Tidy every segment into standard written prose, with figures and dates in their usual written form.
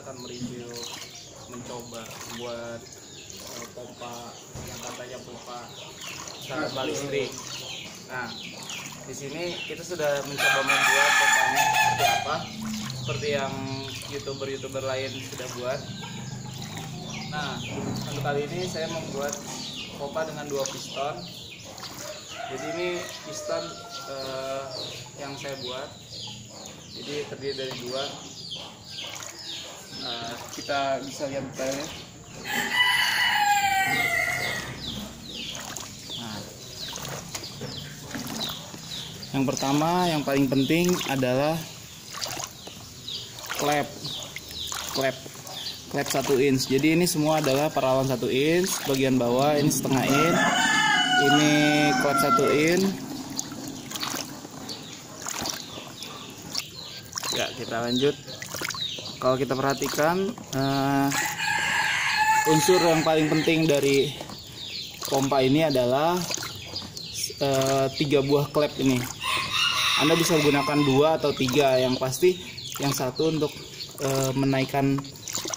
akan mencoba buat pompa yang katanya pompa serba listrik. Nah, di sini kita sudah mencoba membuat pompanya seperti apa, seperti yang youtuber lain sudah buat. Nah, untuk kali ini saya membuat pompa dengan 2 piston. Jadi ini piston yang saya buat, jadi terdiri dari 2. Kita bisa lihat detailnya. Nah, yang pertama, yang paling penting adalah klep 1 inch. Jadi ini semua adalah perawan 1 inch. Bagian bawah ini setengah inch, ini klep 1 inch. Ya, kita lanjut. Kalau kita perhatikan, unsur yang paling penting dari pompa ini adalah 3 buah klep ini. Anda bisa gunakan 2 atau 3, yang pasti yang satu untuk menaikkan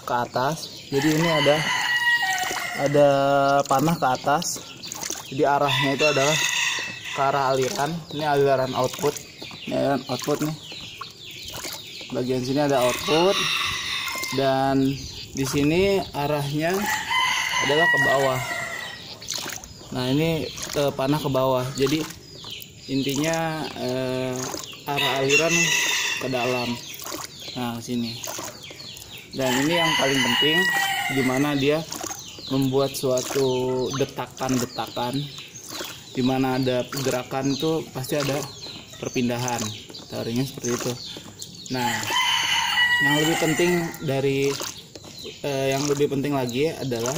ke atas. Jadi ini ada panah ke atas. Jadi arahnya itu adalah ke arah aliran. Ini aliran output. Ini aliran output nih. Bagian sini ada output, dan di sini arahnya adalah ke bawah. Nah, ini panah ke bawah. Jadi intinya arah aliran ke dalam. Nah, sini. Dan ini yang paling penting, dimana dia membuat suatu detakan-detakan. Dimana ada gerakan itu pasti ada perpindahan. Teorinya seperti itu. Nah, yang lebih penting lagi adalah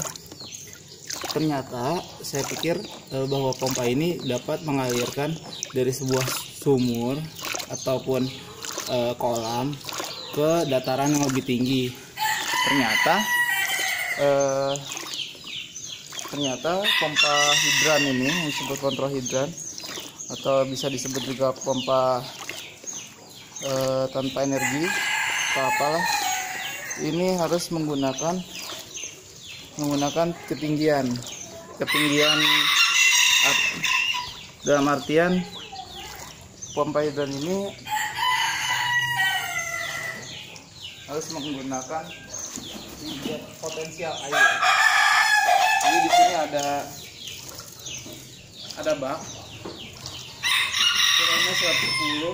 ternyata saya pikir bahwa pompa ini dapat mengalirkan dari sebuah sumur ataupun kolam ke dataran yang lebih tinggi. Ternyata pompa hidran ini yang disebut kontrol hidran, atau bisa disebut juga pompa tanpa energi atau apalah, ini harus menggunakan ketinggian dalam artian pompa hidran ini harus menggunakan potensial air. Jadi di sini ada bak ukurannya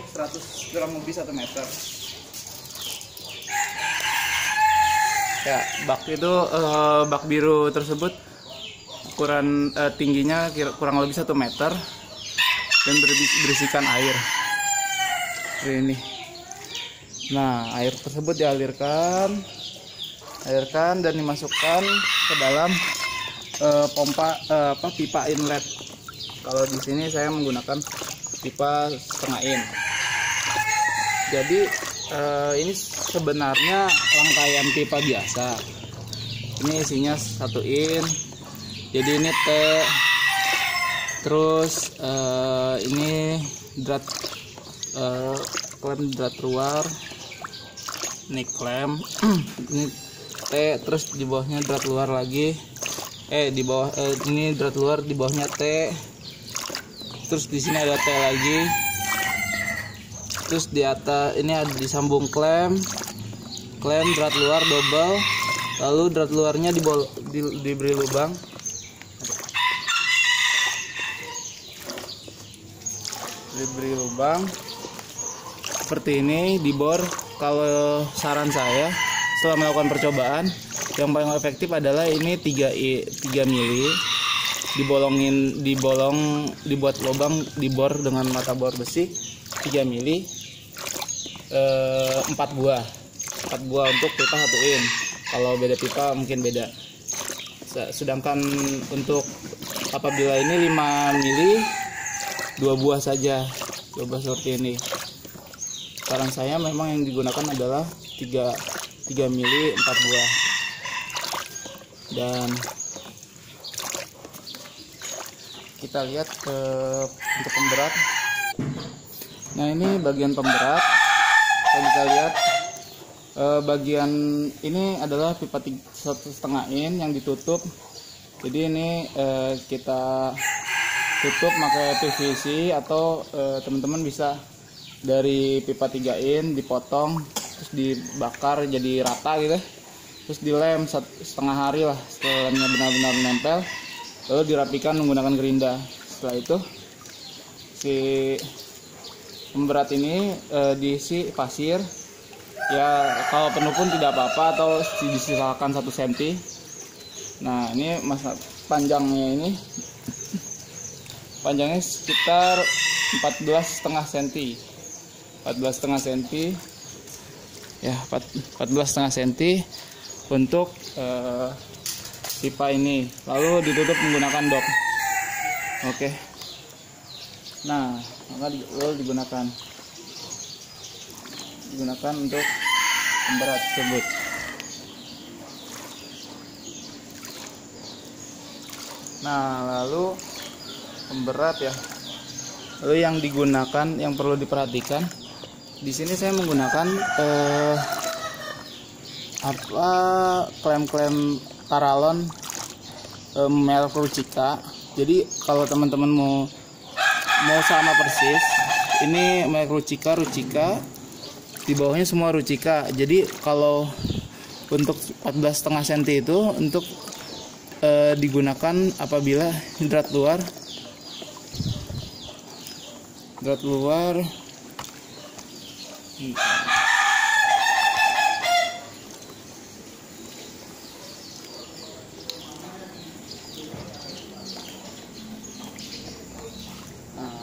100 gram lebih 1 meter. Ya, bak itu bak biru tersebut ukuran tingginya kurang lebih 1 meter dan berisikan air seperti ini. Nah, air tersebut dialirkan dan dimasukkan ke dalam pipa inlet. Kalau di sini saya menggunakan pipa setengah in. Jadi ini sebenarnya rangkaian pipa biasa. Ini isinya 1 in. Jadi ini T, terus ini drat klem drat luar, ini klem, ini T, terus di bawahnya drat luar lagi. Di bawah ini drat luar, di bawahnya T. Terus di sini ada T lagi. Terus di atas ini ada disambung klem drat luar double, lalu drat luarnya diberi lubang. Diberi lubang seperti ini, dibor. Kalau saran saya setelah melakukan percobaan, yang paling efektif adalah ini 3 mili, dibuat lubang, dibor dengan mata bor besi 3 mili, 4 buah untuk pipa 1 in. Kalau beda pipa mungkin beda. Sedangkan untuk apabila ini 5 mili, 2 buah saja, 2 buah seperti ini. Saran saya memang yang digunakan adalah 3 mili 4 buah. Dan kita lihat untuk pemberat. Nah, ini bagian pemberat. Kita bisa lihat Bagian ini adalah pipa 1,5 in yang ditutup. Jadi ini kita tutup pakai PVC atau teman-teman bisa dari pipa 3 in dipotong terus dibakar jadi rata gitu, terus dilem setengah hari lah. Setelah lemnya benar-benar menempel, lalu dirapikan menggunakan gerinda. Setelah itu si pemberat ini diisi pasir ya, kalau penuh pun tidak apa-apa, atau disisakan 1 cm. Nah ini masa panjangnya sekitar 14,5 cm, 14,5 cm ya, 14,5 cm untuk pipa ini, lalu ditutup menggunakan dop. Oke. Nah maka lalu digunakan untuk pemberat tersebut. Nah lalu pemberat ya, lalu yang digunakan, yang perlu diperhatikan di sini saya menggunakan klem Paralon merek Ruchika. Jadi kalau teman-teman mau sama persis, ini merek Ruchika, di bawahnya semua Ruchika. Jadi kalau untuk 14,5 cm itu untuk digunakan apabila drat luar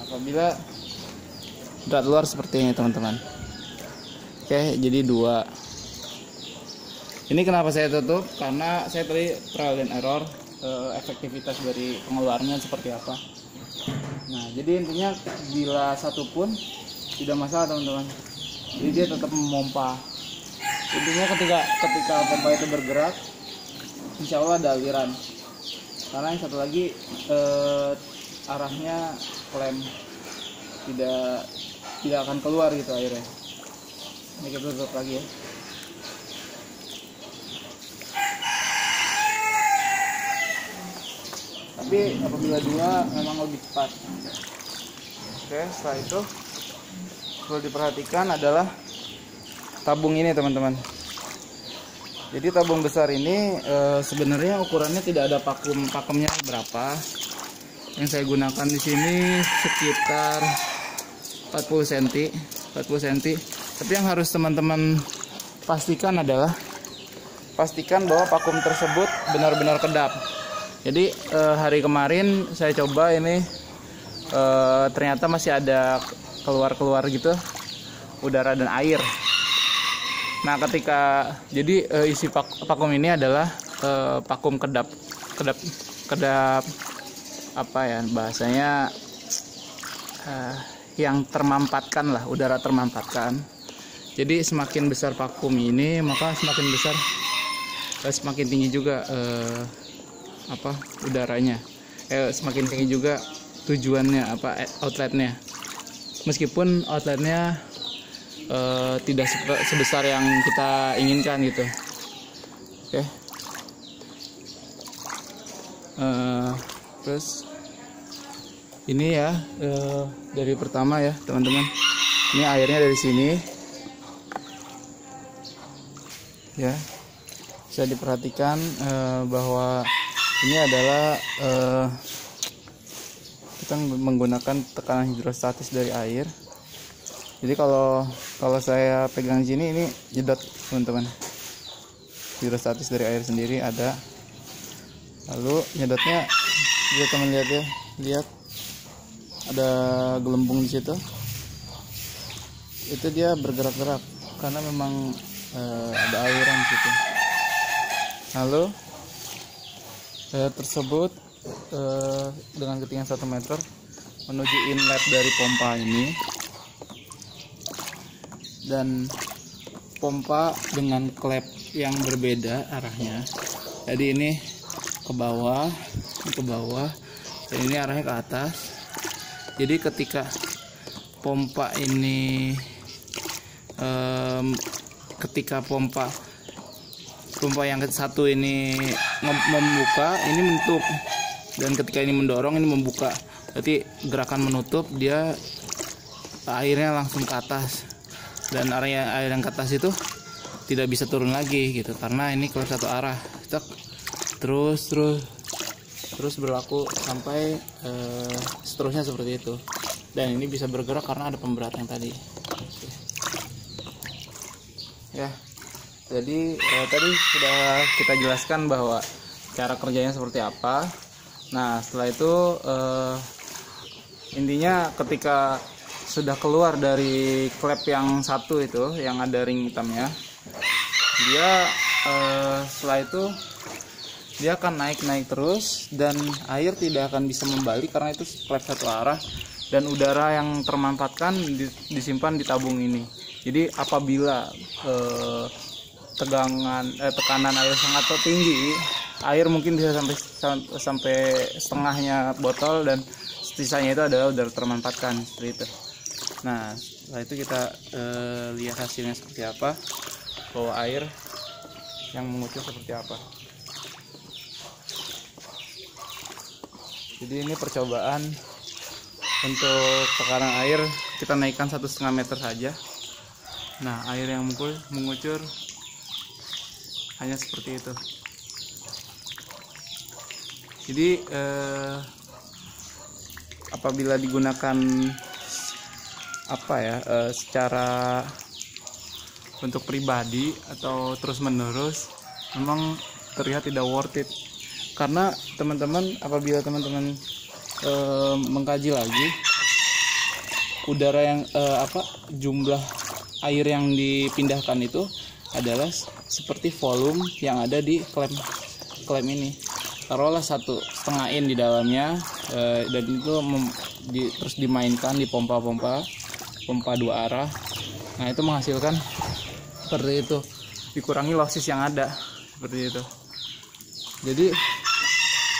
apabila drat luar seperti ini teman-teman. Oke, jadi 2. Ini kenapa saya tutup? Karena saya tadi trial and error efektivitas dari pengeluarannya seperti apa. Nah jadi intinya bila satu pun tidak masalah teman-teman, jadi dia tetap memompa. Intinya ketika pompa itu bergerak, insya Allah ada aliran. Karena yang satu lagi arahnya klem tidak akan keluar gitu airnya. Ini kita tutup lagi ya. Tapi apabila 2 memang lebih cepat. Oke, setelah itu perlu diperhatikan adalah tabung ini teman-teman. Jadi tabung besar ini sebenarnya ukurannya tidak ada pakemnya berapa. Yang saya gunakan di sini sekitar 40 cm. Tapi yang harus teman-teman pastikan adalah bahwa vakum tersebut benar-benar kedap. Jadi hari kemarin saya coba ini ternyata masih ada keluar gitu udara dan air. Nah ketika isi vakum ini adalah vakum kedap apa ya bahasanya, yang termampatkan lah, udara termampatkan. Jadi semakin besar vakum ini maka semakin tinggi juga udaranya, semakin tinggi juga tujuannya outletnya, meskipun outletnya tidak sebesar yang kita inginkan gitu. Oke. Terus ini ya dari pertama ya teman-teman, ini airnya dari sini ya, bisa diperhatikan bahwa ini adalah kita menggunakan tekanan hidrostatis dari air. Jadi kalau saya pegang sini ini jedot teman-teman, hidrostatis dari air sendiri ada. Lalu nyedotnya bisa teman lihat ya, lihat ada gelembung di situ. Itu dia bergerak-gerak karena memang ada aliran di situ. Lalu tersebut dengan ketinggian 1 meter menuju inlet dari pompa ini, dan pompa dengan klep yang berbeda arahnya. Jadi ini ke bawah, dan ini arahnya ke atas. Jadi ketika pompa ini ketika pompa yang satu ini membuka, ini menutup, dan ketika ini mendorong, ini membuka. Berarti gerakan menutup, dia airnya langsung ke atas, dan area air yang ke atas itu tidak bisa turun lagi gitu, karena ini klep satu arah. Terus berlaku sampai seterusnya seperti itu. Dan ini bisa bergerak karena ada pemberat yang tadi. Ya, jadi tadi sudah kita jelaskan bahwa cara kerjanya seperti apa. Nah, setelah itu intinya ketika sudah keluar dari klep yang satu itu, yang ada ring hitamnya, dia setelah itu dia akan naik terus, dan air tidak akan bisa membalik karena itu klep satu arah, dan udara yang termanfaatkan disimpan di tabung ini. Jadi apabila tekanan air sangat tinggi, air mungkin bisa sampai setengahnya botol, dan sisanya itu adalah udara termanfaatkan seperti itu. Nah, setelah itu kita lihat hasilnya seperti apa, bahwa air yang mengucur seperti apa. Jadi ini percobaan untuk tekanan air, kita naikkan 1,5 meter saja. Nah, air yang mengucur hanya seperti itu. Jadi apabila digunakan secara untuk pribadi atau terus menerus, memang terlihat tidak worth it, karena apabila teman-teman mengkaji lagi, udara yang jumlah air yang dipindahkan itu adalah seperti volume yang ada di klem ini. Taruhlah 1,5 in di dalamnya, dan itu terus dimainkan di pompa 2 arah. Nah, itu menghasilkan seperti itu, dikurangi losses yang ada seperti itu. Jadi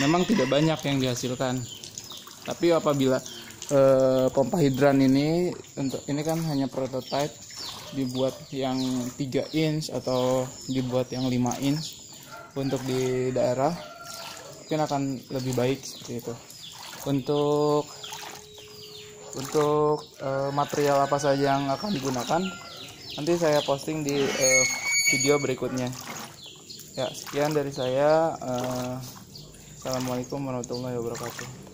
memang tidak banyak yang dihasilkan. Tapi apabila pompa hidran ini kan hanya prototype, dibuat yang 3 inch atau dibuat yang 5 inch untuk di daerah, mungkin akan lebih baik seperti itu. Untuk material apa saja yang akan digunakan, nanti saya posting di video berikutnya. Ya, sekian dari saya. Assalamualaikum warahmatullahi wabarakatuh.